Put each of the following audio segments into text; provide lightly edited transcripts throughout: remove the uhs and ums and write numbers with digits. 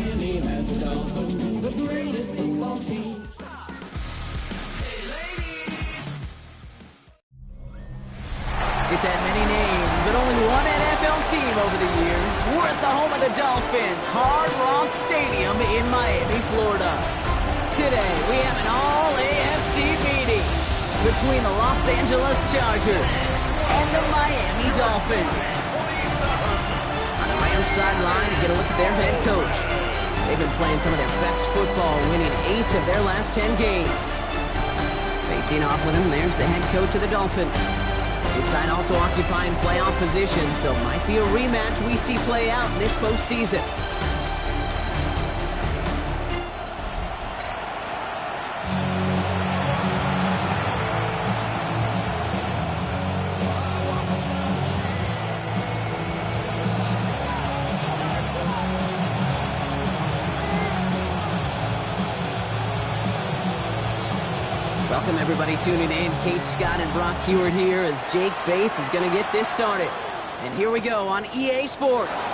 many as a Dolphin, the greatest football team. It's had many names, but only one NFL team over the years. We're at the home of the Dolphins, Hard Rock Stadium in Miami, Florida. Today, we have an all-AFC meeting between the Los Angeles Chargers and the Miami Dolphins. On the Rams sideline to get a look at their head coach. They've been playing some of their best football, winning 8 of their last 10 games. Facing off with him, there's the head coach of the Dolphins. His side also occupying playoff position, so might be a rematch we see play out in this postseason. Welcome everybody tuning in. Kate Scott and Brock Hewitt here as Jake Bates is going to get this started. And here we go on EA Sports.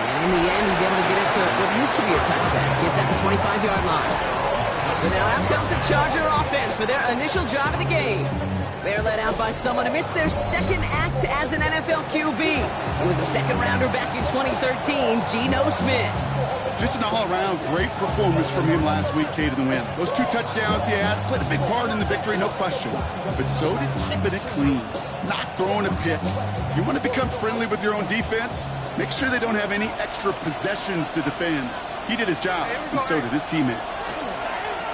And in the end, he's able to get it to what used to be a touchback. Gets at the 25-yard line. But now out comes the Charger offense for their initial drive of the game. They're led out by someone amidst their second act as an NFL QB. He was a second-rounder back in 2013, Geno Smith. Just an all-around great performance from him last week, Kate, in the win. Those 2 touchdowns he had played a big part in the victory, no question. But so did keeping it clean, not throwing a pick. You want to become friendly with your own defense? Make sure they don't have any extra possessions to defend. He did his job, and so did his teammates.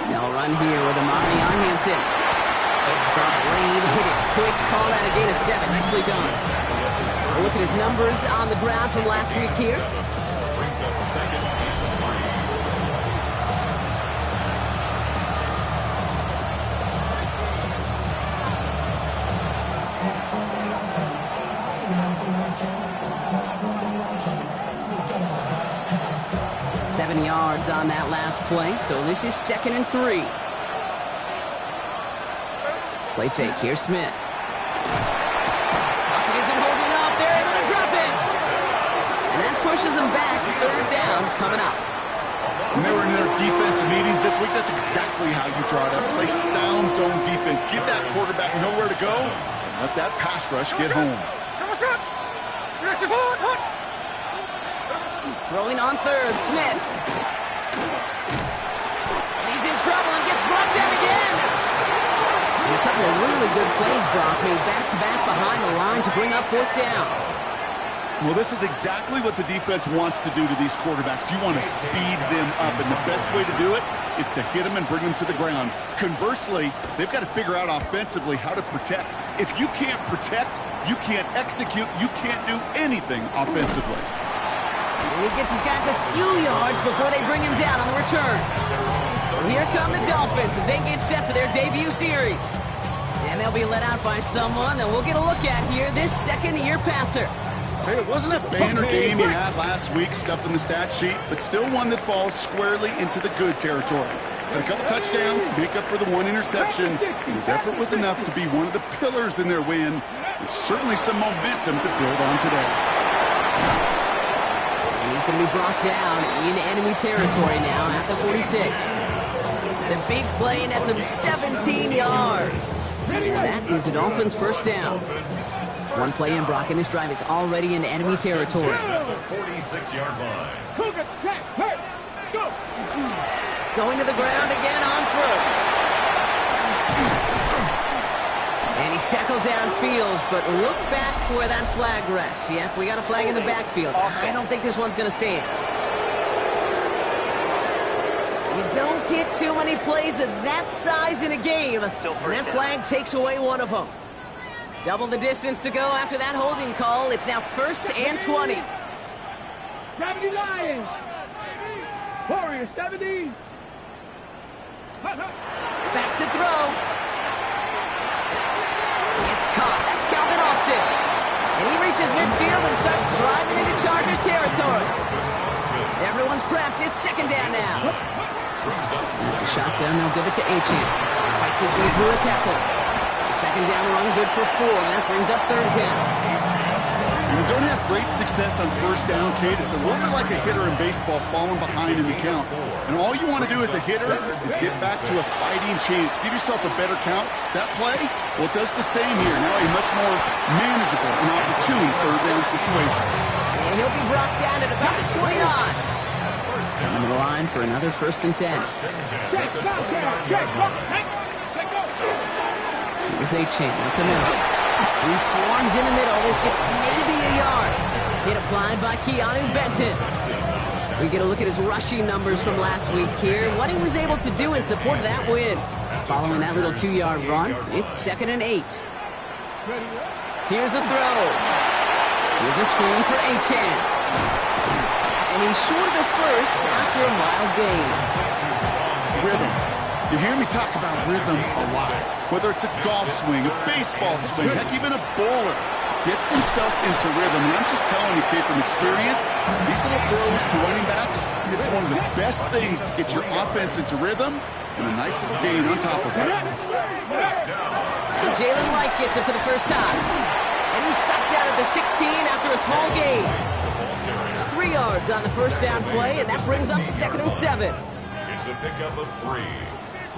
They'll run here with Amari on Hampton. Saw Lane hit it quick, call out a gain of 7. Nicely done. We'll look at his numbers on the ground from last week here. Brings up second and 7 yards on that last play, so this is 2nd and 3. Play fake, here's Smith. Pocket isn't holding up, they're able to drop it! And that pushes them back to 3rd down coming up. When they were in their defensive meetings this week, that's exactly how you draw it up. Play sound zone defense. Give that quarterback nowhere to go, and let that pass rush get home. Throwing on 3rd, Smith. He's in trouble and gets brought down again. And a couple of really good plays, Brock, made back-to-back behind the line to bring up 4th down. Well, this is exactly what the defense wants to do to these quarterbacks. You want to speed them up, and the best way to do it is to hit them and bring them to the ground. Conversely, they've got to figure out offensively how to protect. If you can't protect, you can't execute, you can't do anything offensively. And he gets his guys a few yards before they bring him down on the return. So here come the Dolphins as they get set for their debut series. And they'll be let out by someone that we'll get a look at here, this second-year passer. Hey, it wasn't a banner game you had last week, stuff in the stat sheet, but still one that falls squarely into the good territory. Had a couple touchdowns to make up for the 1 interception, and his effort was enough to be one of the pillars in their win, and certainly some momentum to build on today. And he's going to be brought down in enemy territory now at the 46. The big play nets him 17 yards. And that is the Dolphins' 1st down. One play in, Brock, and this drive is already in enemy territory. 46-yard line. Going to the ground again on 1st. And he's tackled downfield, but look back where that flag rests. Yep, we got a flag in the backfield. I don't think this one's going to stand. You don't get too many plays of that size in a game, and that flag takes away one of them. Double the distance to go after that holding call. It's now 1st and 20. 70 Lions. Warriors 70. Back to throw. It's caught. That's Calvin Austin. And he reaches midfield and starts driving into Chargers territory. Everyone's prepped. It's 2nd down now. Shotgun, they'll give it to Achane. Fights his way through a tackle. The 2nd down run, good for 4, and that brings up 3rd down. When you don't have great success on first down, Kate, it's a little bit like a hitter in baseball falling behind in the count. And all you want to do as a hitter is get back to a fighting chance. Give yourself a better count. That play, well, it does the same here. Now a much more manageable and opportune third down situation. And he'll be brought down at about the 29. Coming to the line for another 1st and 10. Here's A-Chain up the middle. He swarms in the middle. This gets maybe a yard. Hit applied by Keanu Benton. We get a look at his rushing numbers from last week here. What he was able to do in support of that win. Following that little 2-yard run, it's 2nd and 8. Here's a throw. Here's a screen for A-Chan. And he's short of the first after a mild gain. Rhythm. You hear me talk about rhythm a lot. Whether it's a golf swing, a baseball swing, heck, even a bowler gets himself into rhythm. And I'm just telling you, kid, from experience, these little throws to running backs, it's one of the best things to get your offense into rhythm and a nice little gain on top of it. Jalen White gets it for the first time. And he's stuck down at the 16 after a small gain. 3 yards on the first down play, and that brings up 2nd and 7. It's a pickup of 3.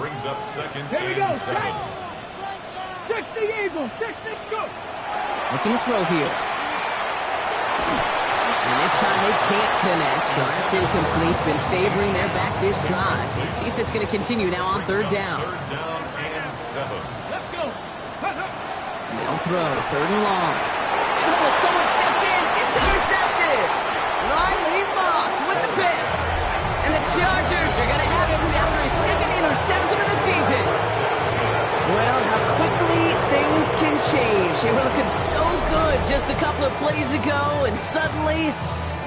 Brings up 2nd Here we go. and 7. 60 Eagles. 60 go. Looking to throw here. And this time they can't connect, so that's incomplete. Been favoring their back this drive. Let's see if it's going to continue now on 3rd down. 3rd down and 7. Let's go. They'll throw, 3rd and long. And oh, someone stepped in. It's intercepted. Riley Moss with the pick. And the Chargers are going to have it after his 2nd interception of the season. Well, how quickly things can change. They were looking so good just a couple of plays ago, and suddenly,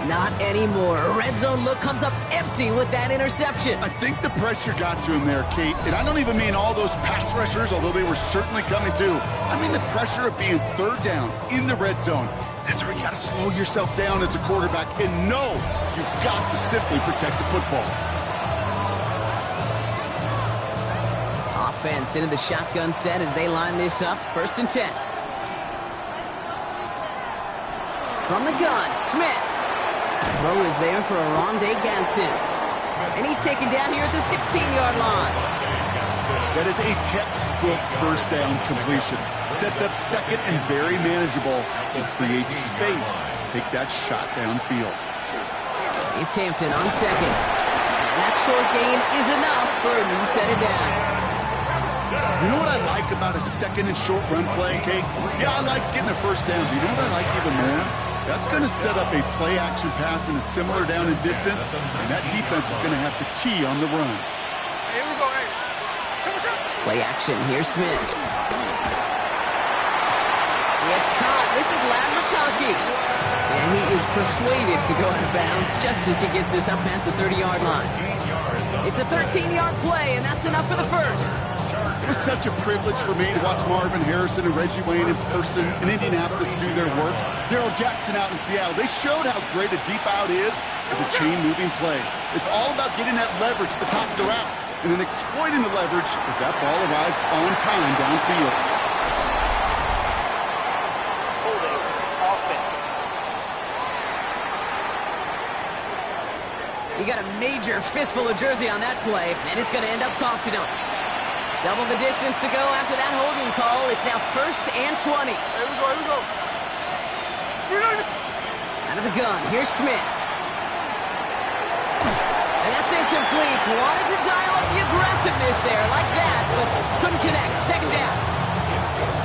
not anymore. A red zone look comes up empty with that interception. I think the pressure got to him there, Kate. And I don't even mean all those pass rushers, although they were certainly coming too. I mean the pressure of being 3rd down in the red zone. That's where you got to slow yourself down as a quarterback and know you've got to simply protect the football. Offense into the shotgun set as they line this up. 1st and 10. From the gun, Smith. Throw is there for Arondé Ganson. And he's taken down here at the 16-yard line. That is a textbook first down completion. Sets up 2nd and very manageable. It creates space to take that shot downfield. It's Hampton on 2nd. And that short gain is enough for a new set of downs. You know what I like about a 2nd and short run play, Kate? Yeah, I like getting a first down. But you know what I like even more? That's going to set up a play-action pass in a similar down and distance, and that defense is going to have to key on the run. Here we go. Hey. Play action. Here's Smith. It's caught. This is Lad McConkey. And he is persuaded to go out of bounds just as he gets this up past the 30-yard line. It's a 13-yard play, and that's enough for the first. It was such a privilege for me to watch Marvin Harrison and Reggie Wayne in person in Indianapolis do their work. Darrell Jackson out in Seattle. They showed how great a deep out is as a chain-moving play. It's all about getting that leverage at the top of the route and then exploiting the leverage as that ball arrives on time downfield. You got a major fistful of jersey on that play, and it's going to end up costing him. Double the distance to go after that holding call. It's now 1st and 20. Here we go. Out of the gun, here's Smith. And that's incomplete. Wanted to dial up the aggressiveness there like that, but couldn't connect. 2nd down.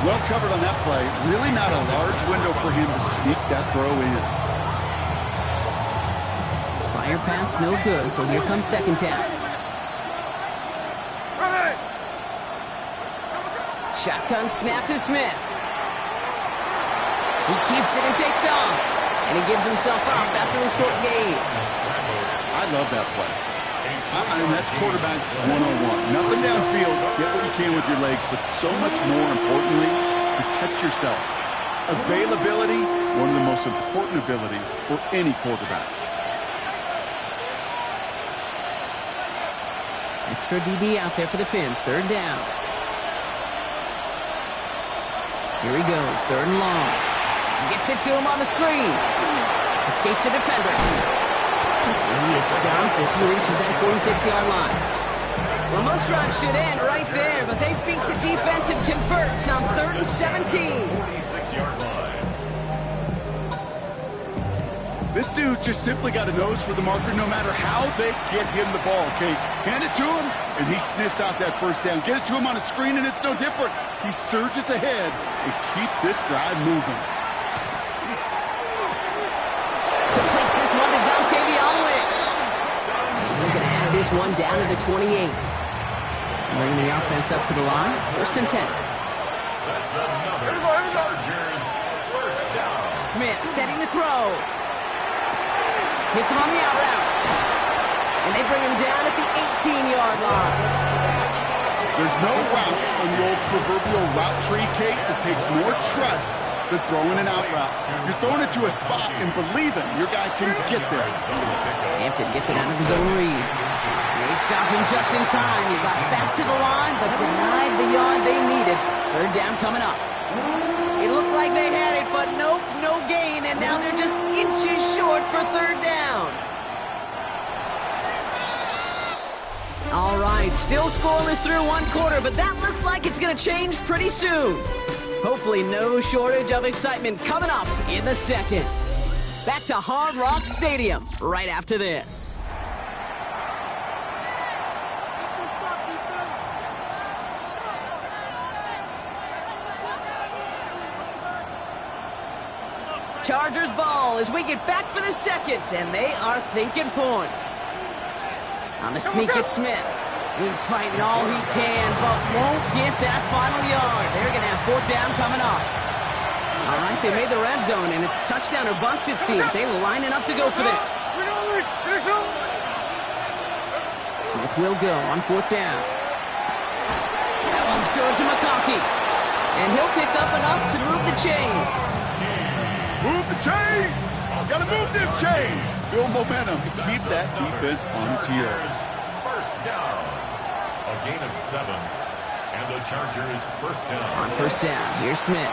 Well covered on that play. Really not a large window for him to sneak that throw in. Fire pass, no good, so here comes 2nd down. Shotgun snap to Smith. He keeps it and takes off. And he gives himself up after a short gain. I love that play. I mean, that's quarterback 101. Nothing downfield. Get what you can with your legs, but so much more importantly, protect yourself. Availability, one of the most important abilities for any quarterback. Extra DB out there for the Fins. 3rd down. Here he goes, 3rd and long. Gets it to him on the screen. Escapes a defender. And he is stopped as he reaches that 46-yard line. Well, most drives should end right there, but they beat the defense and converts on 3rd and 17. 46-yard line. This dude just simply got a nose for the marker no matter how they get him the ball, okay? Hand it to him, and he sniffs out that first down. Get it to him on a screen, and it's no different. He surges ahead and keeps this drive moving. Completes this one to Dontavion Wicks. He's going to have this one down to the 28. Bringing the offense up to the line. 1st and 10. That's another Chargers first down. Smith setting the throw. Hits him on the out route. And they bring him down at the 18-yard line. There's no routes on the old proverbial route tree, Kate, that takes more trust than throwing an out route. You're throwing it to a spot and believing your guy can get there. Hampton gets it out of his own read. They stop him just in time. He got back to the line, but denied the yard they needed. 3rd down coming up. It looked like they had it, but nope, no gain, and now they're just inches short for 3rd down. All right, still scoreless through 1 quarter, but that looks like it's going to change pretty soon. Hopefully no shortage of excitement coming up in the 2nd. Back to Hard Rock Stadium right after this. Chargers ball as we get back for the 2nd, and they are thinking points. On the sneak at Smith. He's fighting all he can, but won't get that final yard. They're going to have 4th down coming up. All right, they made the red zone, and it's touchdown or bust, it seems. They were lining up to go for this. Smith will go on 4th down. That one's good to McConkey. And he'll pick up enough to move the chains. Move the chains! Gotta move them chains! Build momentum. Keep that defense on its heels. First down. A gain of 7. And the Chargers first down. On 1st down, here's Smith.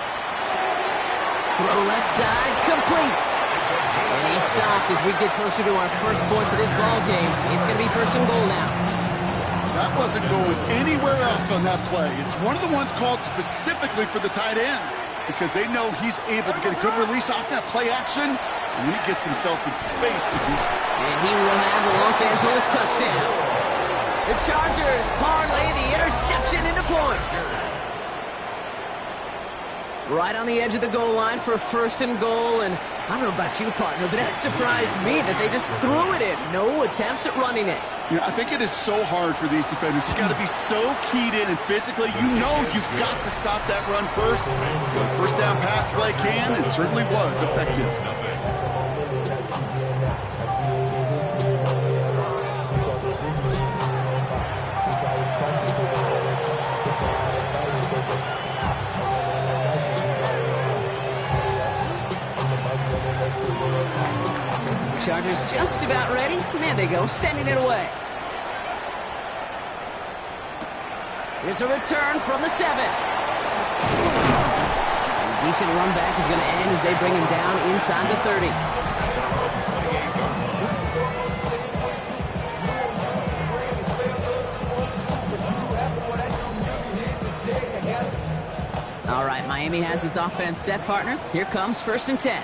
Throw left side, complete. And he's stopped as we get closer to our first point to this ball game. It's going to be 1st and goal now. That wasn't going anywhere else on that play. It's one of the ones called specifically for the tight end because they know he's able to get a good release off that play action, and then he gets himself in space to do. And he will have the Los Angeles touchdown. The Chargers parlay the interception into points. Right on the edge of the goal line for 1st and goal, and I don't know about you, partner, but that surprised me that they just threw it in. No attempts at running it. Yeah, I think it is so hard for these defenders. You got to be so keyed in and physically, you know you've got to stop that run first. So a 1st down pass play can, and certainly was effective. Chargers just about ready. There they go, sending it away. Here's a return from the 7. A decent run back is going to end as they bring him down inside the 30. All right, Miami has its offense set, partner. Here comes 1st and 10.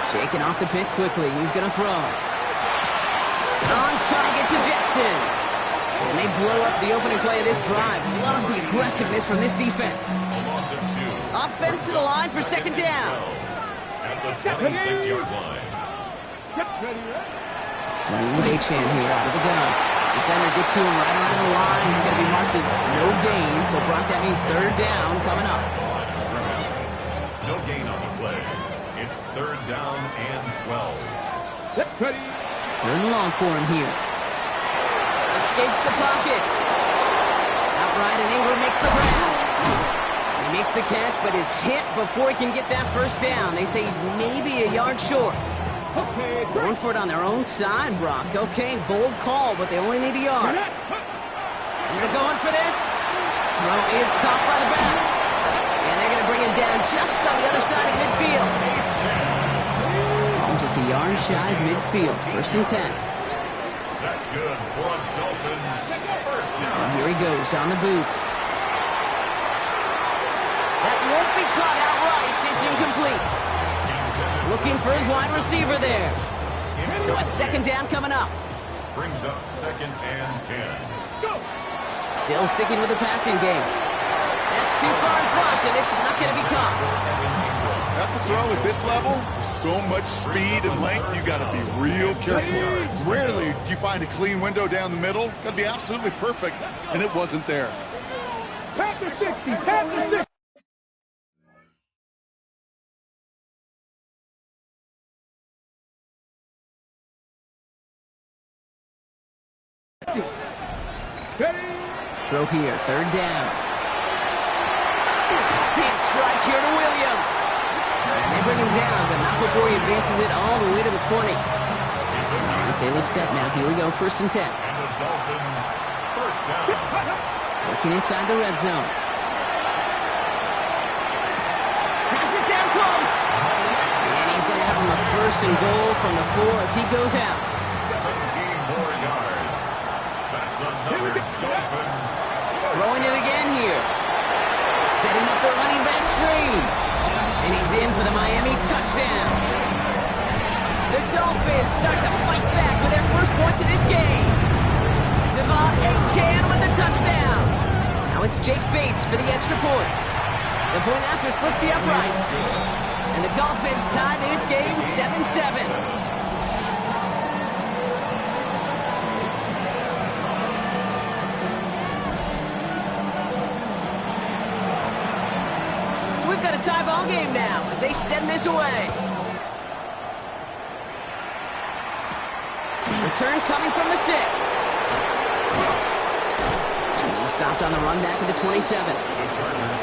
Shaking off the pick quickly. He's going to throw. On target to Jackson. And they blow up the opening play of this drive. Love the aggressiveness from this defense. Offense to the line for 2nd down. At the 26-yard line. Running with H-Chan here out of the gun. Defender gets to him right around the line. It's going to be marked as no gain. So, Brock, that means 3rd down coming up. No gain on the play. It's 3rd down and 12. 3rd and long for him here. Escapes the pocket. Outright, and Ingram makes the grab. He makes the catch, but is hit before he can get that 1st down. They say he's maybe a yard short. Going for it on their own side, Brock. Okay, bold call, but they only need a yard. And they're going for this. Throw is caught by the back. And they're going to bring bring him down just on the other side of midfield. Just a yard shy of midfield. 1st and 10. That's good for a Dolphins first down. And here he goes on the boot. That won't be caught outright. It's incomplete. Looking for his wide receiver there. So it's 2nd down coming up. Brings up 2nd and 10. Go! Still sticking with the passing game. That's too far in front, and it's not going to be caught. That's a throw at this level. With so much speed and length, you got to be real careful. Rarely do you find a clean window down the middle. Got to be absolutely perfect, and it wasn't there. Pass the 60! Pass the 60! Throw here, 3rd down. Big strike here to Williams. And they bring him down, but not before he advances it all the way to the 20. All right, they look set now. Here we go, 1st and 10. And the Dolphins first down. Working inside the red zone. Pass it down close. And he's going to have him a 1st and goal from the 4 as he goes out. 17 more yards. That's another Dolphins. Throwing it again here. Setting up the running back screen. And he's in for the Miami touchdown. The Dolphins start to fight back with their first points of this game. Devon Achane with the touchdown. Now it's Jake Bates for the extra point. The point after splits the uprights. And the Dolphins tie this game 7-7. We've got a tie ball game now as they send this away. Return coming from the 6. He stopped on the run back at the 27.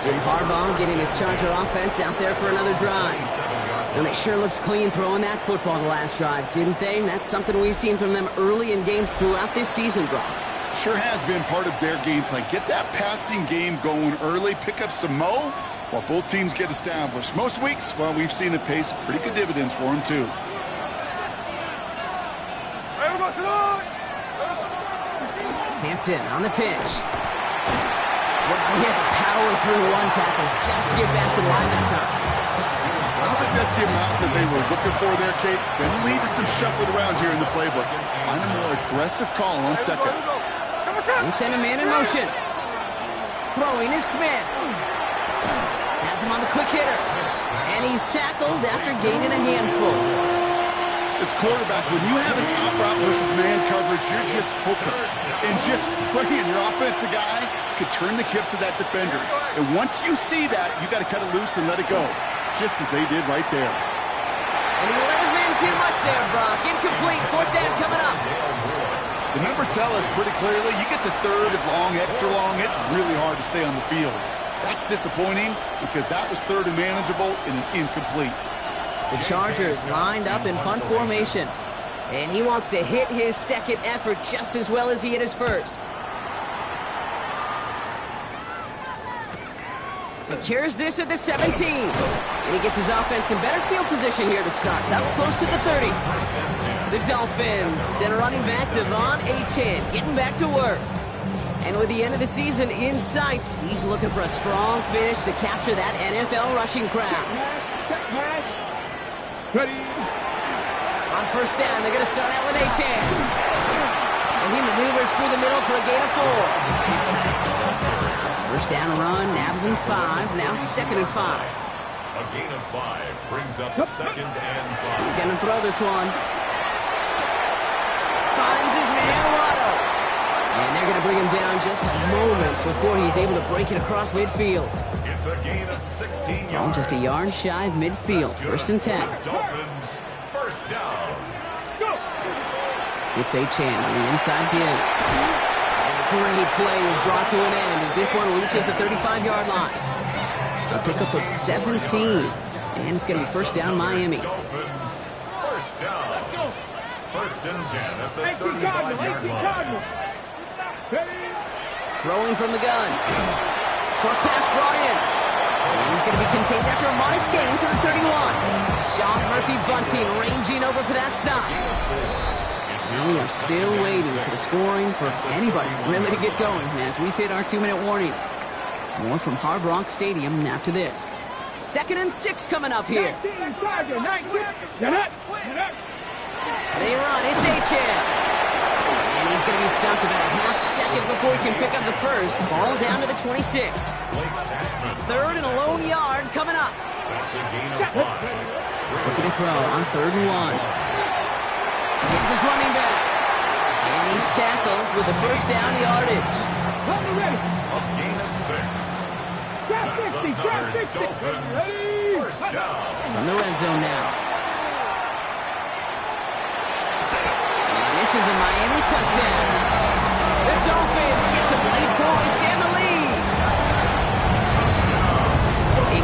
Jim Harbaugh getting his Charger offense out there for another drive. And they sure looks clean throwing that football the last drive, didn't they? And that's something we've seen from them early in games throughout this season, Brock. Sure has been part of their game plan. Get that passing game going early, pick up some mo, while both teams get established. Most weeks, well, we've seen it pay some pretty good dividends for them, too. Hampton on the pitch. Well, he had to power through one tackle just to get back to the line that time. I don't think that's the amount that they were looking for there, Kate. Going to lead to some shuffling around here in the playbook. Find a more aggressive call on 2nd. They send a man in motion. Throwing is Smith. Has him on the quick hitter. And he's tackled after gaining a handful. As quarterback, when you have an out route versus man coverage, you're just hoping and just praying your offensive guy could turn the hips of that defender. And once you see that, you got to cut it loose and let it go, just as they did right there. And he let his man too much there, Brock. Incomplete. 4th down coming up. The numbers tell us pretty clearly, you get to 3rd and long, extra long, it's really hard to stay on the field. That's disappointing because that was 3rd and manageable and an incomplete. The Chargers lined up in punt formation. And he wants to hit his 2nd effort just as well as he hit his 1st. Secures this at the 17. And he gets his offense in better field position here to start. Up close to the 30. The Dolphins send a running back, Devon Achane, getting back to work. And with the end of the season in sight, he's looking for a strong finish to capture that NFL rushing crowd. Ready? On 1st down, they're going to start out with Achane. And he maneuvers through the middle for a gain of 4. 1st down run, nabs him 5. Now 2nd and 5. A gain of 5 brings up 2nd and 5. He's going to throw this one. Finds his man, Waddle. And they're going to bring him down just a moment before he's able to break it across midfield. It's a gain of 16 yards. Just a yard shy of midfield. 1st and 10. Dolphins first down. Go! It's Achane on the inside give. And a great play is brought to an end as this one reaches the 35-yard line. A pickup of 17. And it's going to be 1st down Miami. Dolphins first down. 1st and 10 at the 35-yard line. Throwing from the gun. Short pass brought in. And And he's going to be contained after a modest gain to the 31. Sean Murphy Bunting ranging over for that stop. And we are still waiting for the scoring for anybody really to get going as we've hit our 2-minute warning. More from Hard Rock Stadium after this. 2nd and 6 coming up here. They run, it's HM. And he's going to be stopped about a half second before he can pick up the first. Ball down to the 26. 3rd and a lone yard coming up. Looking to throw on 3rd and 1. Gets his running back. And he's tackled with the first down yardage. A gain of 6. That's another Dolphins first down. From the red zone now. And this is a Miami touchdown. The Dolphins get some late points and the lead.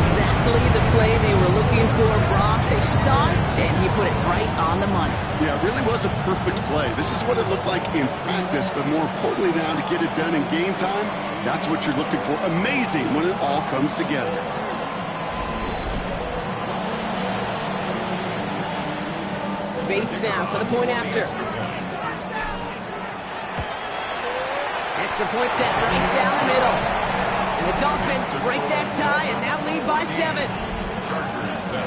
Exactly the play they were looking for, Brock. They saw it, and he put it right on the money. Yeah, it really was a perfect play. This is what it looked like in practice, but more importantly now to get it done in game time, that's what you're looking for. Amazing when it all comes together. Bates now for the point after. Extra point set right down the middle. And the Dolphins break that tie and now lead by 7. Chargers 7.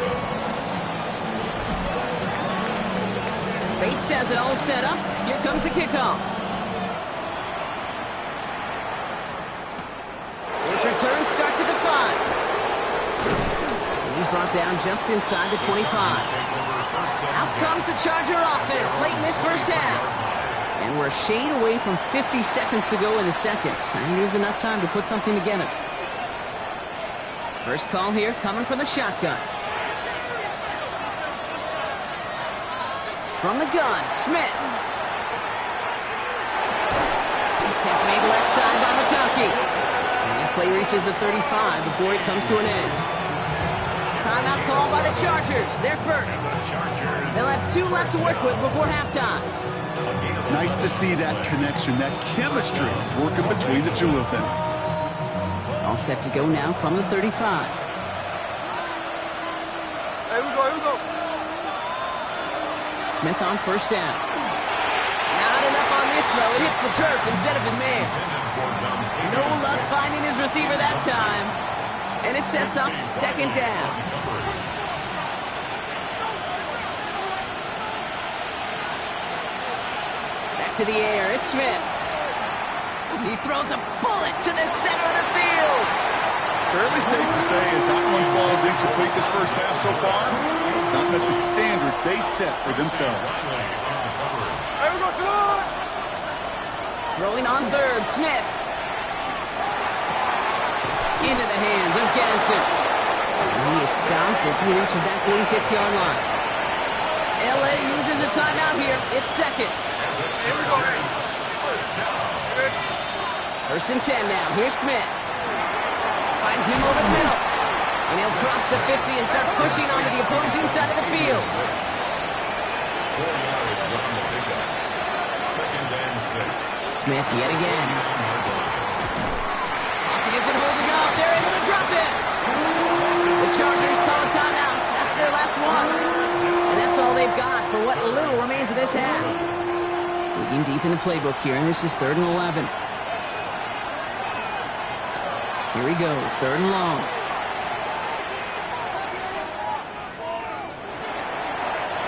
Bates has it all set up. Here comes the kickoff. This return starts at the 5. And he's brought down just inside the 25. Out comes the Charger offense late in this first half. And we're a shade away from 50 seconds to go in the second. And it is enough time to put something together. First call here coming from the shotgun. From the gun, Smith. Catch made left side by McConkey. And this play reaches the 35 before it comes to an end. Timeout call by the Chargers. They're first. They'll have 2 left to work with before halftime. Nice to see that connection, that chemistry working between the two of them. All set to go now from the 35. Here we go. Smith on first down. Not enough on this throw. It hits the turf instead of his man. No luck finding his receiver that time. And it sets up 2nd down. Back to the air. It's Smith. He throws a bullet to the center of the field. Fairly safe to say as that one falls incomplete this first half so far, it's not met the standard they set for themselves. Here we go, Sean. Throwing on 3rd, Smith. Into the hands of Ganson. And he is stopped as he reaches that 46-yard line. LA uses a timeout here. It's 2nd. Here we go, First and 10 now. Here's Smith. Finds him over the middle. And he'll cross the 50 and start pushing onto the opposing side of the field. 4 yards on the pickup. 2nd and 6. Smith yet again. Hawkins isn't holding up. They're able to drop it. The Chargers call a timeout. That's their last one. And that's all they've got for what little remains of this half. Digging deep in the playbook here, and this is 3rd and 11. Here he goes, 3rd and long.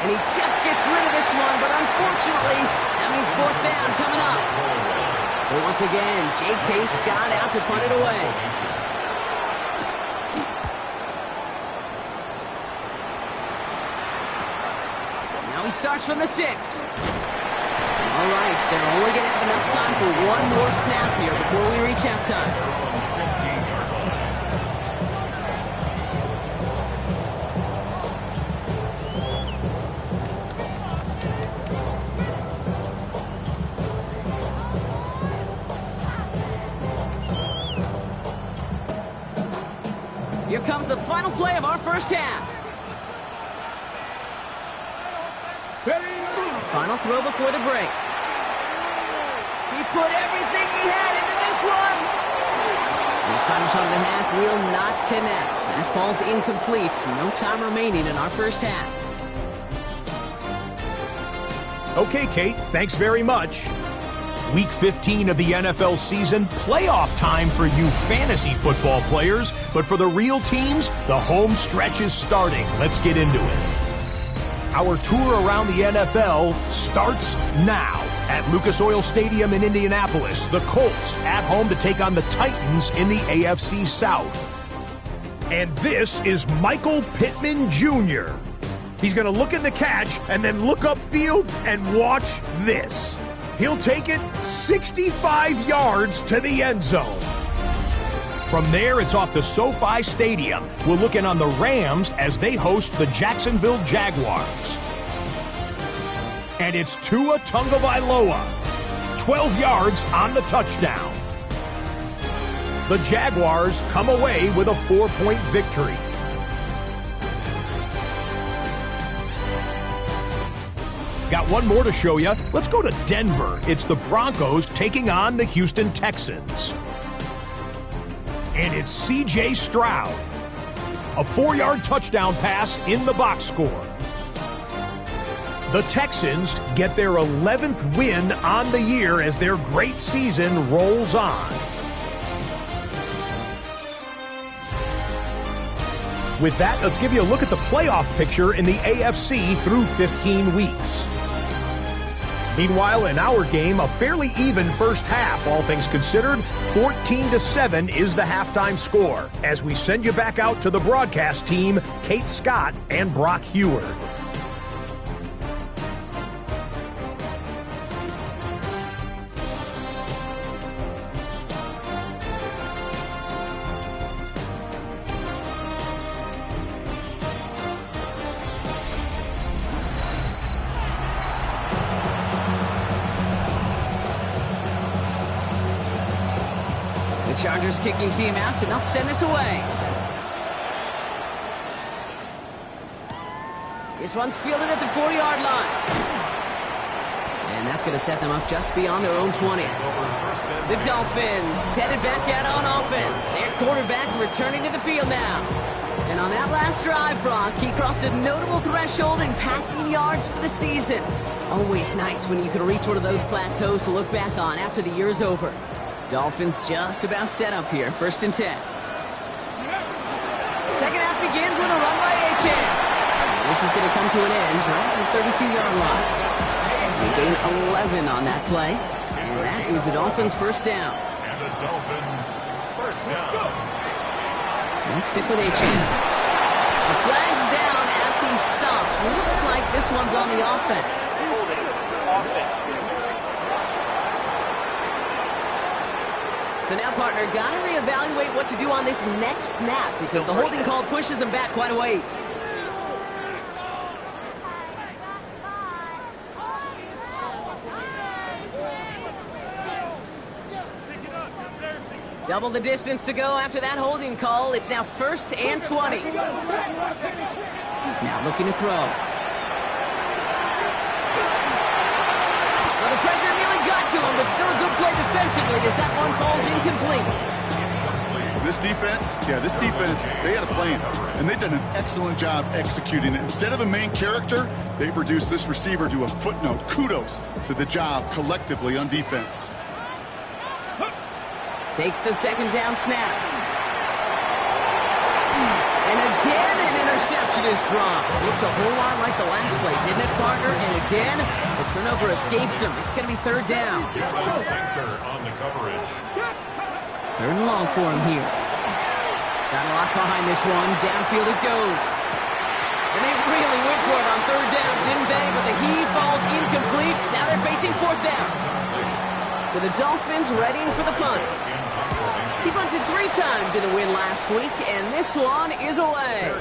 And he just gets rid of this one, but unfortunately, that means 4th down coming up. So once again, J.K. Scott out to punt it away. Now he starts from the 6. All right, so they're only going to have enough time for one more snap here before we reach halftime. Here comes the final play of our first half. Final throw before the break. He put everything he had into this one. This final shot of the half will not connect. That falls incomplete. No time remaining in our first half. Okay, Kate, thanks very much. Week 15 of the NFL season, playoff time for you fantasy football players, but for the real teams, the home stretch is starting. Let's get into it. Our tour around the NFL starts now. At Lucas Oil Stadium in Indianapolis, the Colts at home to take on the Titans in the AFC South. And this is Michael Pittman Jr. He's going to look in the catch and then look upfield and watch this. He'll take it 65 yards to the end zone. From there, it's off to SoFi Stadium. We'll look in on the Rams as they host the Jacksonville Jaguars. And it's Tua Tagovailoa, 12 yards on the touchdown. The Jaguars come away with a 4-point victory. Got one more to show you. Let's go to Denver. It's the Broncos taking on the Houston Texans. And it's C.J. Stroud. A 4-yard touchdown pass in the box score. The Texans get their 11th win on the year as their great season rolls on. With that, let's give you a look at the playoff picture in the AFC through 15 weeks. Meanwhile, in our game, a fairly even first half, all things considered. 14-7 is the halftime score. As we send you back out to the broadcast team, Kate Scott and Brock Heward. Chargers kicking team out, and they'll send this away. This one's fielded at the 40-yard line. And that's going to set them up just beyond their own 20. The Dolphins headed back out on offense. Their quarterback returning to the field now. And on that last drive, Brock, he crossed a notable threshold in passing yards for the season. Always nice when you can reach one of those plateaus to look back on after the year's over. Dolphins just about set up here. 1st and 10. Second half begins with a run by Achane. This is going to come to an end right at the 32-yard line. They gain 11 on that play. And that is the Dolphins' first down. And the Dolphins' first down. Let's stick with Achane. The flag's down as he stops. Looks like this one's on the offense. So now, partner, got to reevaluate what to do on this next snap because the holding call pushes him back quite a ways. Double the distance to go after that holding call. It's now 1st and 20. Now looking to throw. Well, the pressure nearly got to him, but still a good play defensively as that one falls incomplete. This defense, they had a plan, and they've done an excellent job executing it. Instead of a main character, they've reduced this receiver to a footnote. Kudos to the job collectively on defense. Takes the second down snap. And again, an interception is dropped. Looks a whole lot like the last play, didn't it, partner? And again, the turnover escapes him. It's going to be 3rd down. Center on the coverage. 3rd and long for him here. Got a lot behind this one. Downfield it goes. And they really went for it on 3rd down, didn't they? But the heave falls incomplete. Now they're facing 4th down. So the Dolphins readying for the punt. He punted 3 times in the win last week, and this one is away.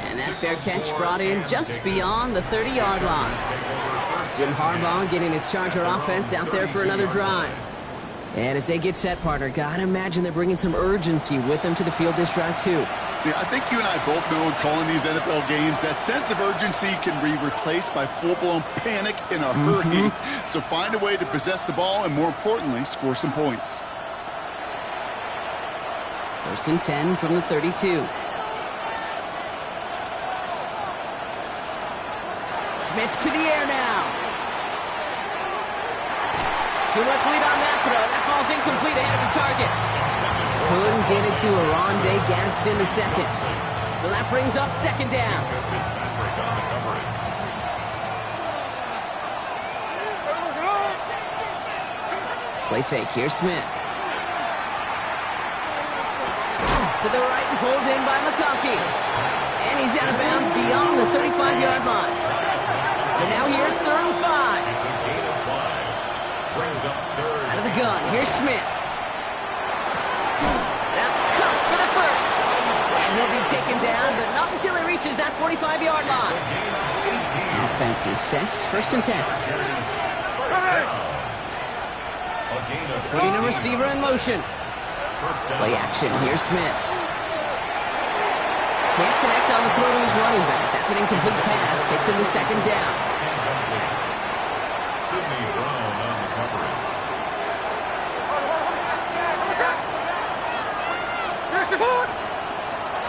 And that fair catch brought in just beyond the 30-yard line. Jim Harbaugh getting his Charger offense out there for another drive. And as they get set, partner, gotta imagine they're bringing some urgency with them to the field this drive, too. Yeah, I think you and I both know in calling these NFL games, that sense of urgency can be replaced by full-blown panic in a hurry. So find a way to possess the ball and, more importantly, score some points. First and 10 from the 32. Smith to the air now. Too much lead on that throw. That falls incomplete ahead of his target. Couldn't get it to Arondé Gadsden the second. So that brings up second down. Fitzpatrick on the coverage. Play fake. Here's Smith. To the right and pulled in by McConkey. And he's out of bounds beyond the 35-yard line. So now here's 3rd and 5. It's a gain of 5. Brings up 3rd. Out of the gun. Here's Smith. That's caught for the first. And he'll be taken down, but not until he reaches that 45-yard line. Offense is set. First and 10. Putting a receiver in motion. Play action. Here's Smith. Can't connect on the throw to his running back. That's an incomplete pass. Takes him to second down. Sidney Brown on the coverage.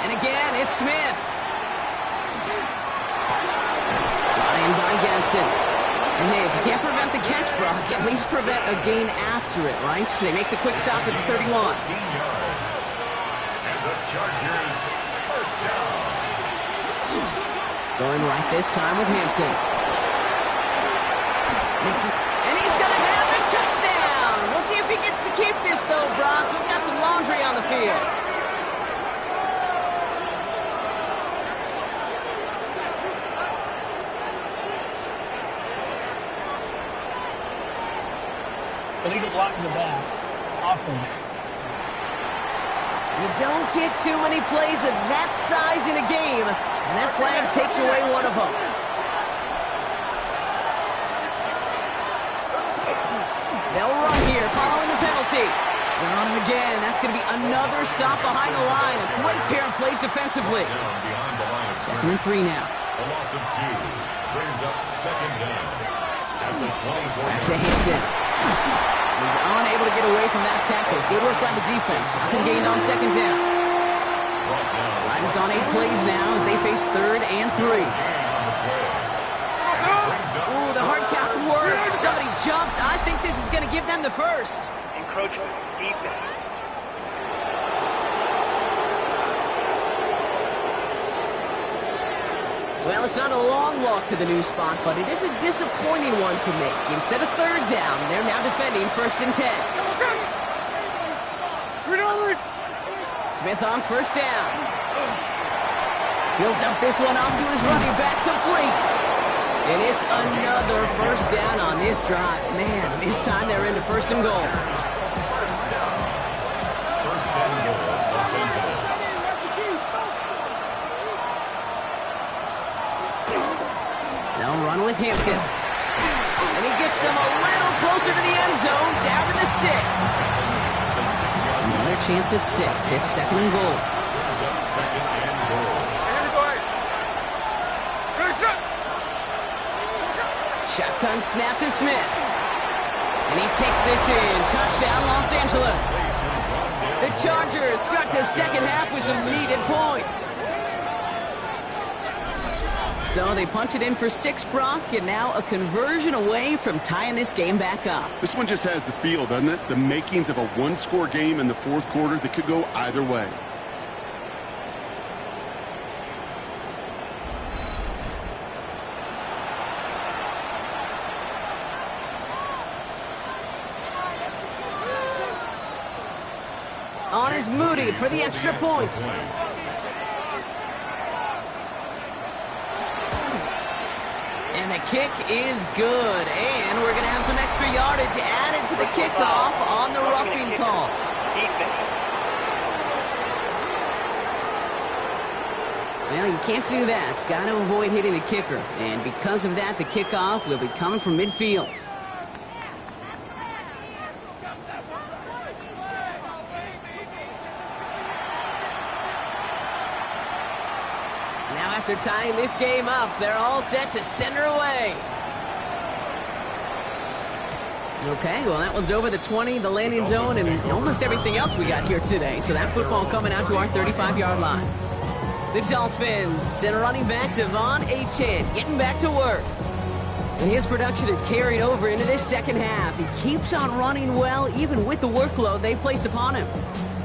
And again, it's Smith. Brought in by Gadsden. And hey, if you can't prevent the catch, Brock, at least prevent a gain after it, right? So they make the quick stop at the 31. 15 yards. And the Chargers, first down. Going right this time with Hampton. And he's going to have a touchdown. We'll see if he gets to keep this, though, Brock. We've got some laundry on the field. Illegal block in the back. Offense. You don't get too many plays of that size in a game, and that flag takes away one of them. They'll run here, following the penalty. They're on him again. That's going to be another stop behind the line. A great pair of plays defensively. Down behind the line of Second and 3 now. A loss of 2 brings up second down. At the 24. Back to Hampton. He's unable to get away from that tackle. Good work by the defense. Nothing gained on second down. Drive has gone 8 plays now as they face 3rd and 3. Ooh, the hard count worked. Somebody jumped. I think this is going to give them the first. Encroachment. Defense. Well, it's not a long walk to the new spot, but it is a disappointing one to make. Instead of 3rd down, they're now defending 1st and 10. Smith on 1st down. He'll dump this one off to his running back, complete. And it's another 1st down on this drive. Man, this time they're into 1st and goal. They'll run with Hampton. And he gets them a little closer to the end zone, down to the 6. Another chance at 6. It's 2nd and goal. Shotgun snap to Smith. And he takes this in. Touchdown, Los Angeles. The Chargers start the second half with some needed points. So they punch it in for 6, Brock, and now a conversion away from tying this game back up. This one just has the feel, doesn't it? The makings of a one-score game in the 4th quarter that could go either way. On is Moody for the extra point. And the kick is good. And we're going to have some extra yardage added to the kickoff on the roughing call. Well, you can't do that. Got to avoid hitting the kicker. And because of that, the kickoff will be coming from midfield. Now after tying this game up, they're all set to center away. Okay, well, that one's over the 20, the landing zone, and almost everything else we got here today. So that football coming out to our 35-yard line. The Dolphins and running back Devon Achane getting back to work. And his production is carried over into this second half. He keeps on running well, even with the workload they've placed upon him.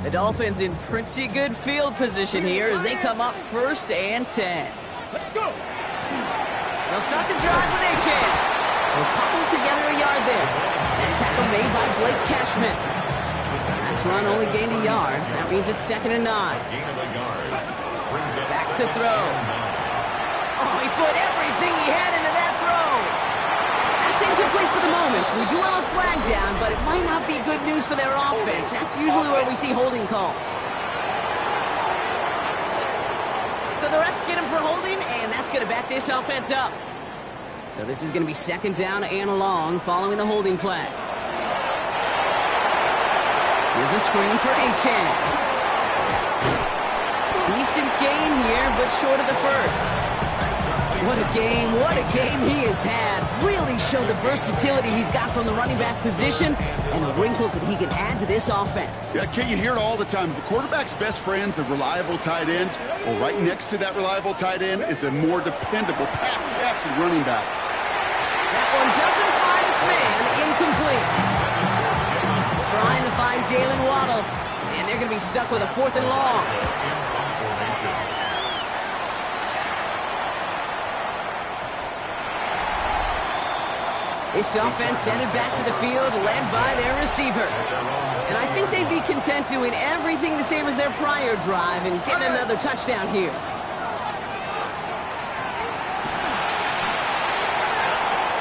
The Dolphins in pretty good field position here as they come up 1st and 10. Let's go. They'll start the drive with Achane. They'll couple together a yard there. That tackle made by Blake Cashman. Last run only gained a yard. That means it's 2nd and 9. Back to throw. Oh, he put everything he had into that throw. That's incomplete for the moment. We do have a flag down, but it might not be good news for their offense. That's usually where we see holding calls. So the refs get him for holding, and that's going to back this offense up. So this is going to be 2nd down and long following the holding flag. Here's a screen for Achane. Decent gain here, but short of the first. What a game he has had. Really showed the versatility he's got from the running back position and the wrinkles that he can add to this offense. Yeah, Kate, you hear it all the time. The quarterback's best friend's a reliable tight end. Well, right next to that reliable tight end is a more dependable pass-catching running back. That one doesn't find its man. Incomplete. Trying to find Jalen Waddle, and they're going to be stuck with a 4th and long. This offense headed back to the field, led by their receiver. And I think they'd be content doing everything the same as their prior drive and getting another touchdown here.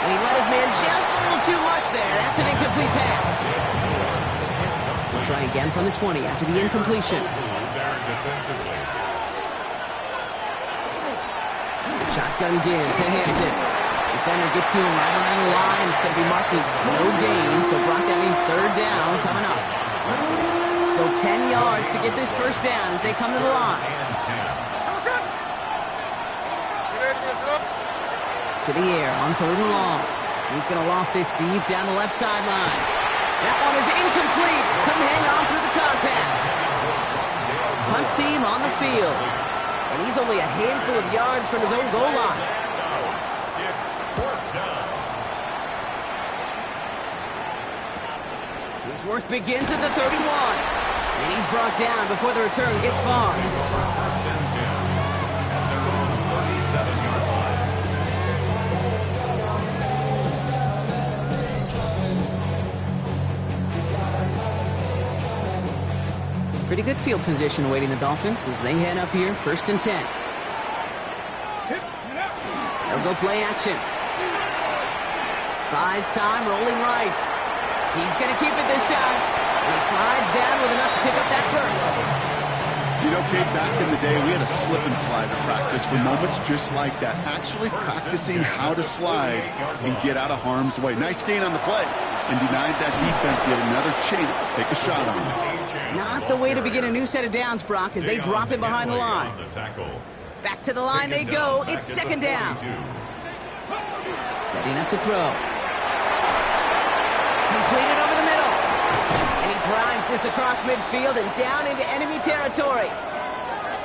And he let his man just a little too much there. That's an incomplete pass. We'll try again from the 20 after the incompletion. Shotgun again to Hampton. Defender gets to him right around the line. It's going to be marked as no gain. So, Brock, that means 3rd down coming up. So 10 yards to get this 1st down as they come to the line. To the air on 3rd and long. He's going to loft this deep down the left sideline. That one is incomplete. Couldn't hang on through the contact. Punt team on the field. And he's only a handful of yards from his own goal line. His work begins at the 31. And he's brought down before the return gets far. 1st and 10. And they're on the 37-yard line. Pretty good field position awaiting the Dolphins as they head up here, 1st and 10. They'll go play action. Buys time, rolling right. He's going to keep it this time. And he slides down with enough to pick up that first. You know, Kate, back in the day, we had a slip and slide at practice for moments just like that. Actually practicing how to slide and get out of harm's way. Nice gain on the play. And denied that defense yet another chance to take a shot on him. Not the way to begin a new set of downs, Brock, as they drop him behind the line. Back to the line they go. It's 2nd down. Setting up to throw. Completed over the middle. And he drives this across midfield and down into enemy territory.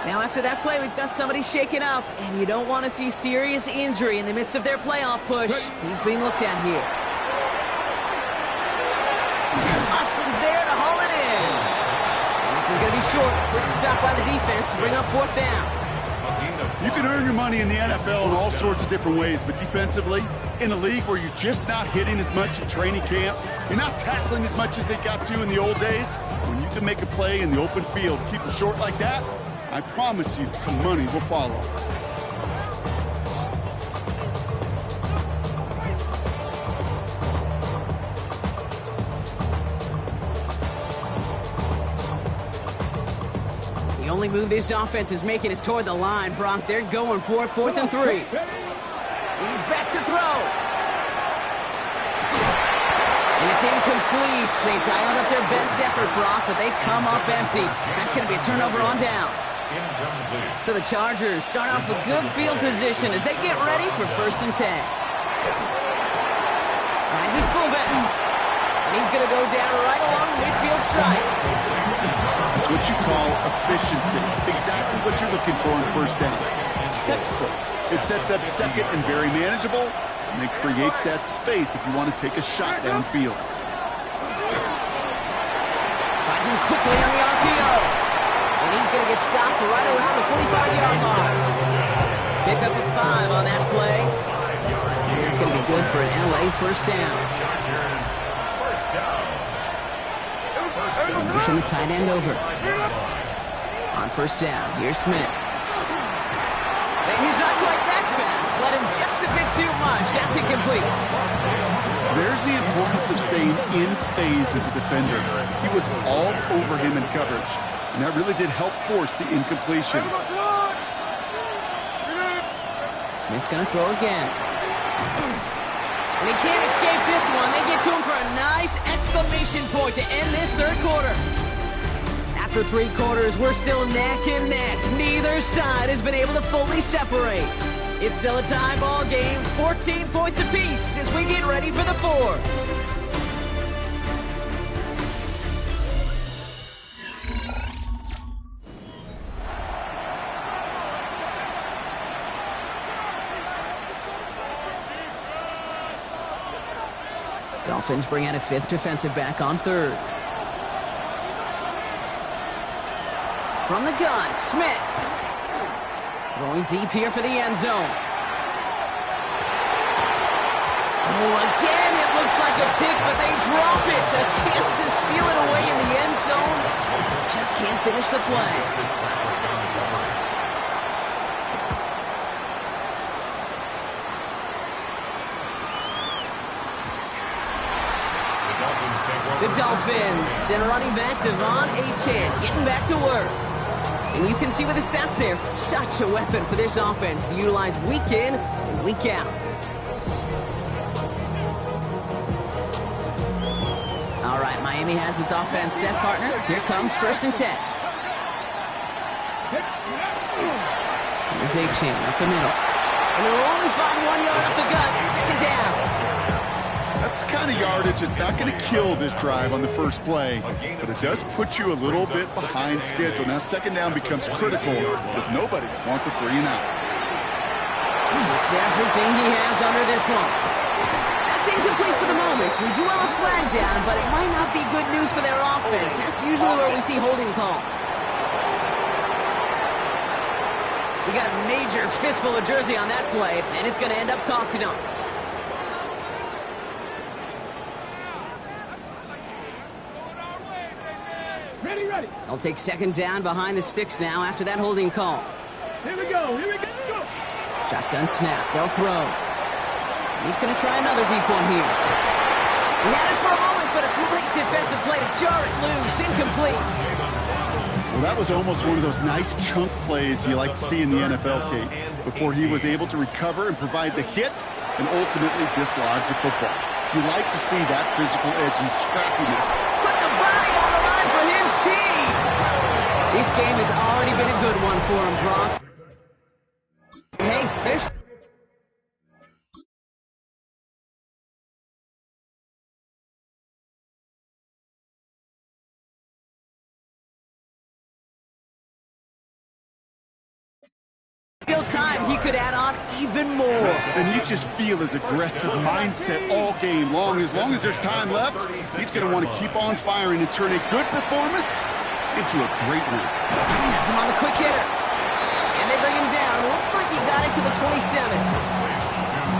Now after that play, we've got somebody shaken up, and you don't want to see serious injury in the midst of their playoff push. He's being looked at here. Austin's there to haul it in. And this is going to be short. Quick stop by the defense to bring up 4th down. You can earn your money in the NFL in all sorts of different ways, but defensively, in a league where you're just not hitting as much at training camp, you're not tackling as much as they got to in the old days, when you can make a play in the open field, keep them short like that, I promise you some money will follow. The only move this offense is making is toward the line, Brock. They're going for it, 4th and 3. He's back to throw. And it's incomplete. They dialed up their best effort, Brock, but they come up empty. That's going to be a turnover on downs. So the Chargers start off with good field position as they get ready for 1st and 10. Finds his fullback. And he's going to go down right along the midfield stripe. It's what you call efficiency. Exactly what you're looking for in first down. Textbook. It sets up second and very manageable, and it creates that space if you want to take a shot downfield. Finds him quickly on the RPO. And he's going to get stopped right around the 45-yard mark. Pick up at 5 on that play. And that's going to be good for an LA first down. Pushing the tight end over. On first down, here's Smith. And he's not quite that fast. Let him just a bit too much. That's incomplete. There's the importance of staying in phase as a defender. He was all over him in coverage, and that really did help force the incompletion. Smith's going to throw again. And he can't escape this one. They get to him for a nice exclamation point to end this third quarter. After 3 quarters, we're still neck and neck. Neither side has been able to fully separate. It's still a tie ball game, 14 points apiece as we get ready for the fourth. Dolphins bring out a 5th defensive back on 3rd. From the gun, Smith. Going deep here for the end zone. Oh, again, it looks like a pick, but they drop it. A chance to steal it away in the end zone. Just can't finish the play. The Dolphins and running back Devon Achane getting back to work. And you can see with the stats there, such a weapon for this offense to utilize week in and week out. All right, Miami has its offense set, partner. Here comes 1st and 10. Here's Achane up the middle. And they'll only find 1 yard up the gut. 2nd down. That's the kind of yardage that's not going to kill this drive on the first play, but it does put you a little bit behind schedule. Now 2nd down becomes critical because nobody wants a 3 and out. It's everything he has under this one. That's incomplete for the moment. We do have a flag down, but it might not be good news for their offense. That's usually where we see holding calls. We got a major fistful of jersey on that play, and it's going to end up costing them. They'll take 2nd down behind the sticks now after that holding call. Here we go. Shotgun snap. They'll throw. He's going to try another deep one here. He had it for a moment, but a great defensive play to jar it loose. Incomplete. Well, that was almost one of those nice chunk plays you like to see in the NFL, Kate, before he was able to recover and provide the hit and ultimately dislodge the football. You like to see that physical edge and scrappiness. Put the body on the line for his team. This game has already been a good one for him, Brock. Hey, there's... still time he could add on even more. And you just feel his aggressive mindset all game long. As long as there's time left, he's going to want to keep on firing and turn a good performance into a great one. Has him on the quick hitter. And they bring him down. Looks like he got it to the 27.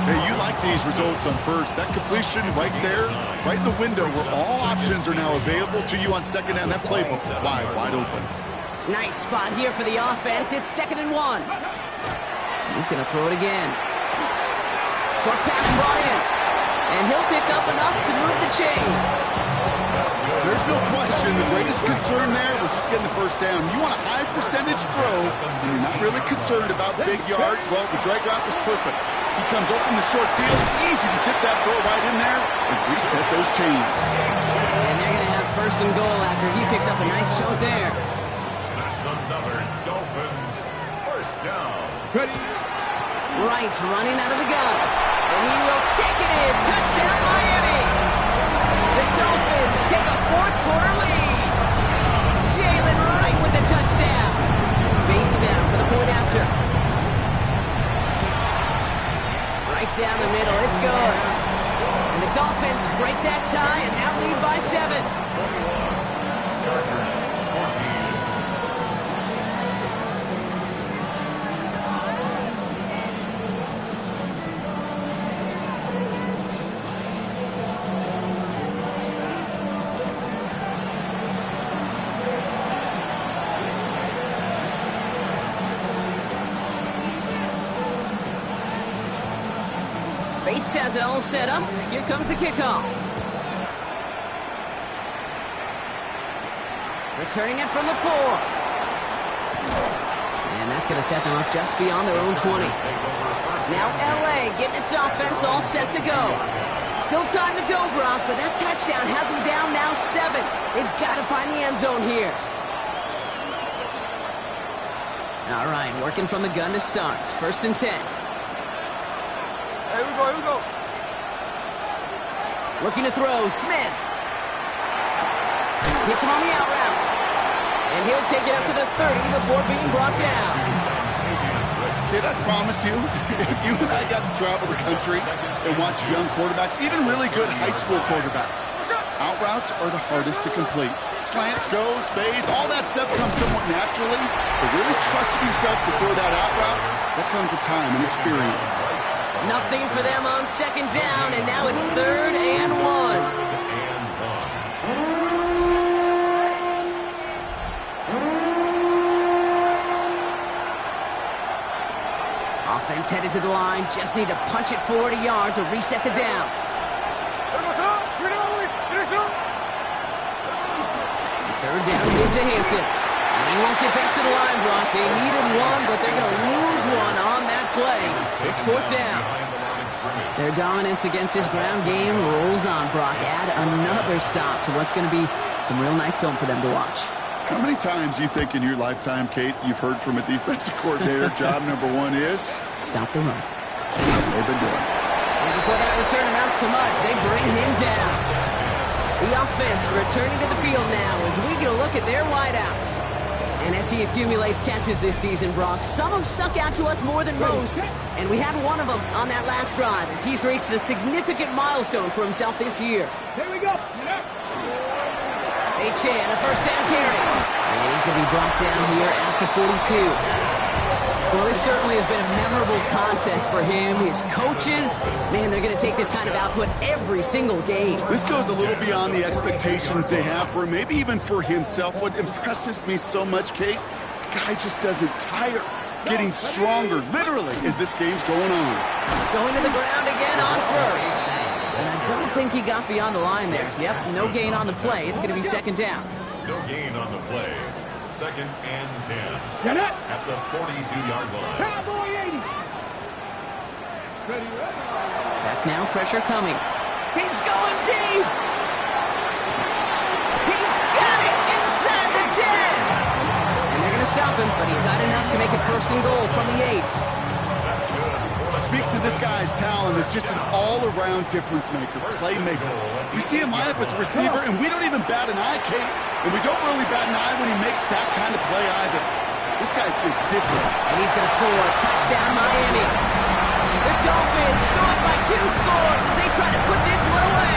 Hey, you like these results on first. That completion right there, right in the window where all options are now available to you on 2nd down. That playbook wide open. Nice spot here for the offense. It's 2nd and 1. He's going to throw it again. Short pass brought in. And he'll pick up enough to move the chains. There's no question the greatest concern there was just getting the 1st down. You want a high percentage throw, and you're not really concerned about big yards. Well, the drag route was perfect. He comes open the short field. It's easy to zip that throw right in there and reset those chains. And they're going to have 1st and goal after he picked up a nice chunk there. That's another Dolphins 1st down. Ready. Right, running out of the gun. And he will take it in. Touchdown, Miami. The Dolphins down the middle. It's good. And the Dolphins break that tie and now lead by 7. Chargers 14. Bates has it all set up. Here comes the kickoff. Returning it from the 4. And that's going to set them up just beyond their own 20. Now LA getting its offense all set to go. Still time to go, Brock, but that touchdown has them down now 7. They've got to find the end zone here. All right, working from the gun to start. 1st and 10. Here we go, here we go. Looking to throw, Smith. Hits him on the out route. And he'll take it up to the 30 before being brought down. Kid, I promise you, if you and I got to travel the country and watch young quarterbacks, even really good high school quarterbacks, out routes are the hardest to complete. Slants, goes, fades, all that stuff comes somewhat naturally, but really trusting yourself to throw that out route, that comes with time and experience. Nothing for them on 2nd down, and now it's 3rd and 1. Offense headed to the line, just need to punch it 40 yards or reset the downs. 3rd down, move to Hampton. And he won't get back to the line, Brock. They needed one, but they're going to lose one on that play. It's 4th down. Their dominance against his ground game rolls on, Brock. Add another stop to what's going to be some real nice film for them to watch. How many times you think in your lifetime, Kate, you've heard from a defensive coordinator, job number 1 is? Stop the run. They've been doing it. And before that return amounts to much, they bring him down. The offense returning to the field now as we get a look at their wideouts. And as he accumulates catches this season, Brock, some have stuck out to us more than most. And we had one of them on that last drive as he's reached a significant milestone for himself this year. Here we go. Chan, a 1st down carry. And he's going to be brought down here at the 42. Well, this certainly has been a memorable contest for him. His coaches, man, they're going to take this kind of output every single game. This goes a little beyond the expectations they have for him, maybe even for himself. What impresses me so much, Kate, the guy just doesn't tire. Getting stronger, literally, as this game's going on. Going to the ground again on 1st. And I don't think he got beyond the line there. Yep, no gain on the play. It's going to be 2nd down. No gain on the play. 2nd and 10. Get it. At the 42-yard line. Cowboy 80. Back now, pressure coming. He's going deep. He's got it inside the 10. And they're going to stop him, but he got enough to make it 1st and goal from the 8. Speaks to this guy's talent as just an all-around difference maker, playmaker. We see him line up as a receiver, and we don't even bat an eye, Kate. And we don't really bat an eye when he makes that kind of play either. This guy's just different. And he's going to score a touchdown, Miami. The Dolphins scored by 2 scores as they try to put this one away.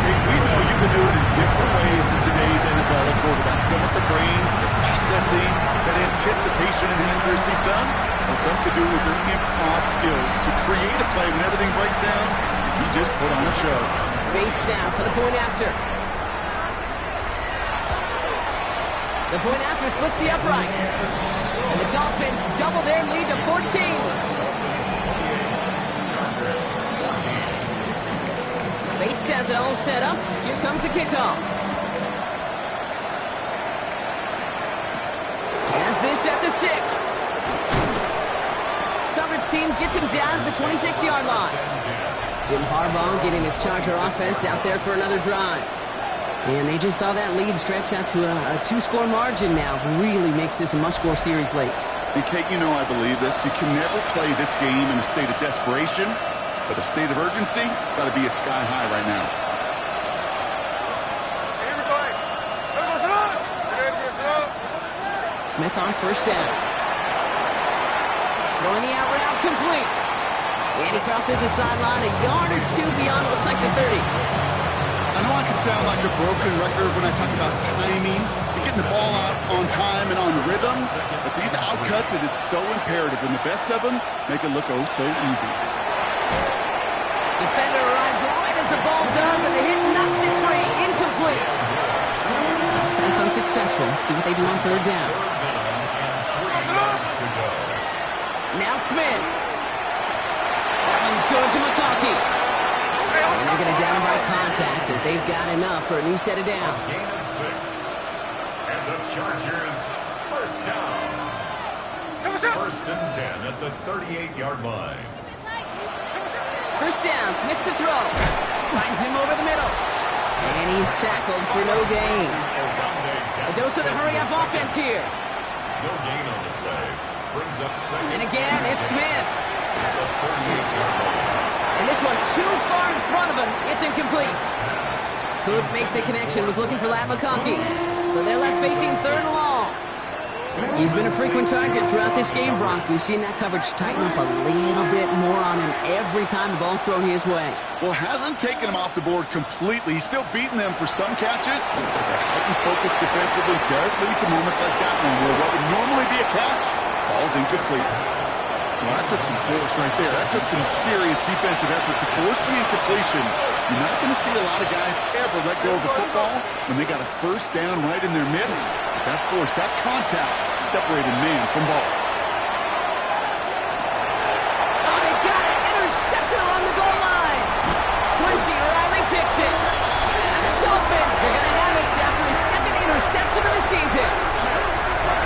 Kate, we know you can do it in different ways in today's NFL at quarterback. Some with the brains and the processing, that anticipation and accuracy, and some could do it with their improv skills to create a play when everything breaks down. You just put on a show. Bates now for the point after. The point after splits the upright. And the Dolphins double their lead to 14. Bates has it all set up. Here comes the kickoff. Has this at the 6. Coverage team gets him down at the 26-yard line. Jim Harbaugh getting his Charger offense out there for another drive. And they just saw that lead stretch out to a 2-score margin now. Really makes this a must-score series late. And Kate, you know I believe this. You can never play this game in a state of desperation, but a state of urgency got to be a sky high right now. Smith on 1st down. Throwing the out route complete. And he crosses the sideline a yard or two beyond, it looks like the 30. I know I can sound like a broken record when I talk about timing and getting the ball out on time and on rhythm, but these outcuts, it is so imperative, and the best of them make it look oh so easy. Defender arrives right as the ball does, and the hit knocks it free. Incomplete. This pass unsuccessful. Let's see what they do on third down. Now Smith. That one's going to McConkey. And they're going to down him by contact as they've got enough for a new set of downs. Gain of 6. And the Chargers, first down. First and 10 at the 38-yard line. First down, Smith to throw. Finds him over the middle. And he's tackled for no gain. A dose of the hurry-up offense here. No gain on the play. Brings up second. And again, it's Smith. At the 38-yard line. And this one too far in front of him. It's incomplete. Couldn't make the connection. Was looking for Lat McConkey. So they're left facing third and long. He's been a frequent target throughout this game, Bronk. We've seen that coverage tighten up a little bit more on him every time the ball's thrown his way. Well, hasn't taken him off the board completely. He's still beating them for some catches. Their heightened focus defensively does lead to moments like that one where what would normally be a catch falls incomplete. Well, that took some force right there. That took some serious defensive effort to force the incompletion. You're not going to see a lot of guys ever let go of the football when they got a first down right in their midst. That force, that contact, separated man from ball. Oh, they got it! Intercepted along the goal line! Quincy Riley picks it! And the Dolphins are going to have it after his second interception of the season.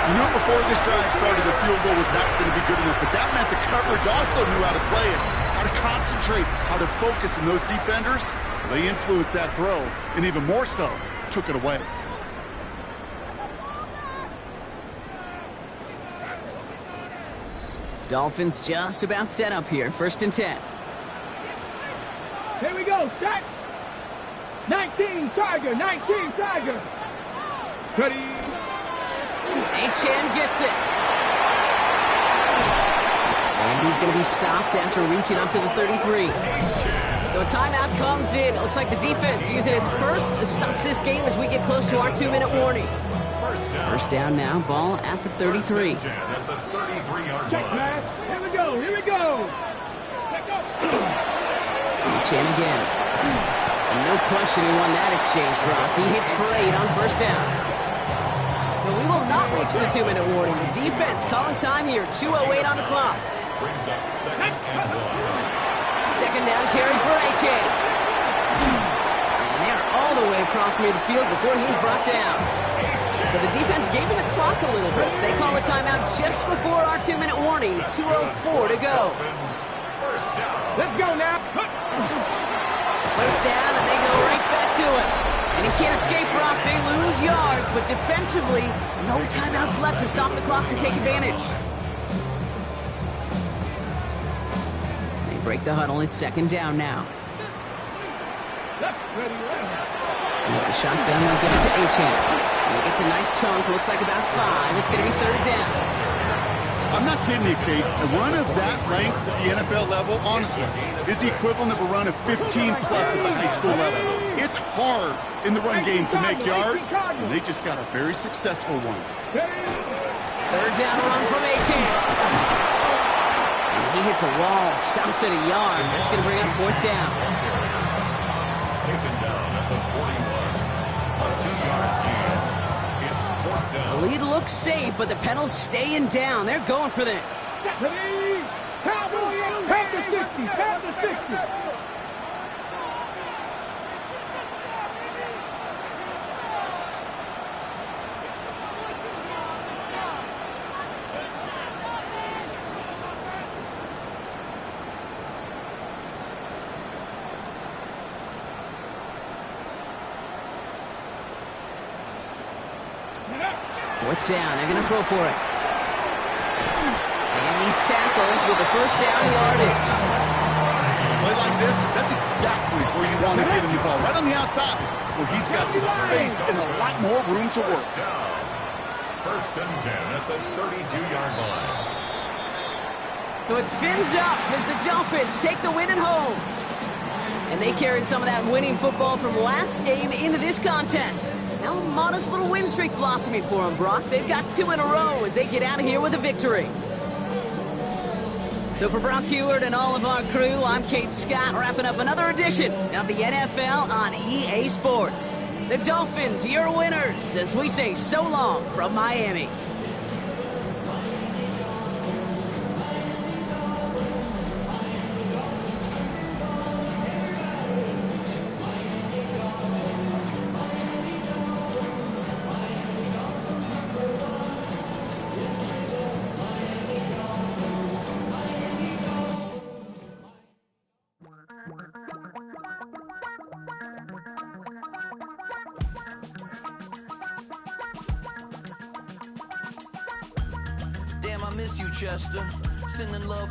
You know, before this drive started, the field goal was not going to be good enough, but that meant the coverage also knew how to play it, how to concentrate, how to focus, and those defenders, they influenced that throw, and even more so, took it away. Dolphins just about set up here. First and 10. Here we go, set. 19, Tiger, 19, Tiger. Steady. Achane gets it. And he's going to be stopped after reaching up to the 33. So a timeout comes in. It looks like the defense using its first stops this game as we get close to our 2-minute warning. First down now, ball at the 33. At the 33-yard Check, line. man. Here we go, here we go. Check up. Achane again. And no question he won that exchange, Brock. He hits for 8 on first down. So we will not reach the 2-minute warning. The defense calling time here. 2:08 on the clock. Brings up second and 1. Second down carry for Achane. And they're all the way across near the field before he's brought down. So the defense gave him the clock a little bit. So they call a timeout just before our 2-minute warning. 2:04 to go. First down. Let's go now. First down, and they go right back to it. And he can't escape, Brock. They lose yards, but defensively, no timeouts left to stop the clock and take advantage. They break the huddle. It's second down now. That's ready. Here's the shotgun. They'll get it to Achane. He gets a nice chunk. Looks like about 5. It's going to be third down. I'm not kidding you, Kate. A run of that length at the NFL level, honestly, is the equivalent of a run of 15-plus at the high school level. It's hard in the run game to make yards, and they just got a very successful one. Third down run from Achane. And he hits a wall, stops at a yard. That's going to bring up fourth down. Taken down at the 41. A 2-yard gain. It's fourth The down. lead looks safe, but the penalty's staying down. They're going for this. Ready. Cowboys. Past the 60. Past the 60. Fourth down. They're going to throw for it. And he's tackled with the first down yardage. Play like this, that's exactly where you want to get him the ball, right on the outside, where he's got the space and a lot more room to work. Down. First and 10 at the 32-yard line. So it's fins up as the Dolphins take the win at home. And they carried some of that winning football from last game into this contest. Now a modest little win streak blossoming for them, Brock. They've got 2 in a row as they get out of here with a victory. So for Brock Heward and all of our crew, I'm Kate Scott, wrapping up another edition of the NFL on EA Sports. The Dolphins, your winners, as we say so long from Miami. Damn, I miss you, Chester. Sending love.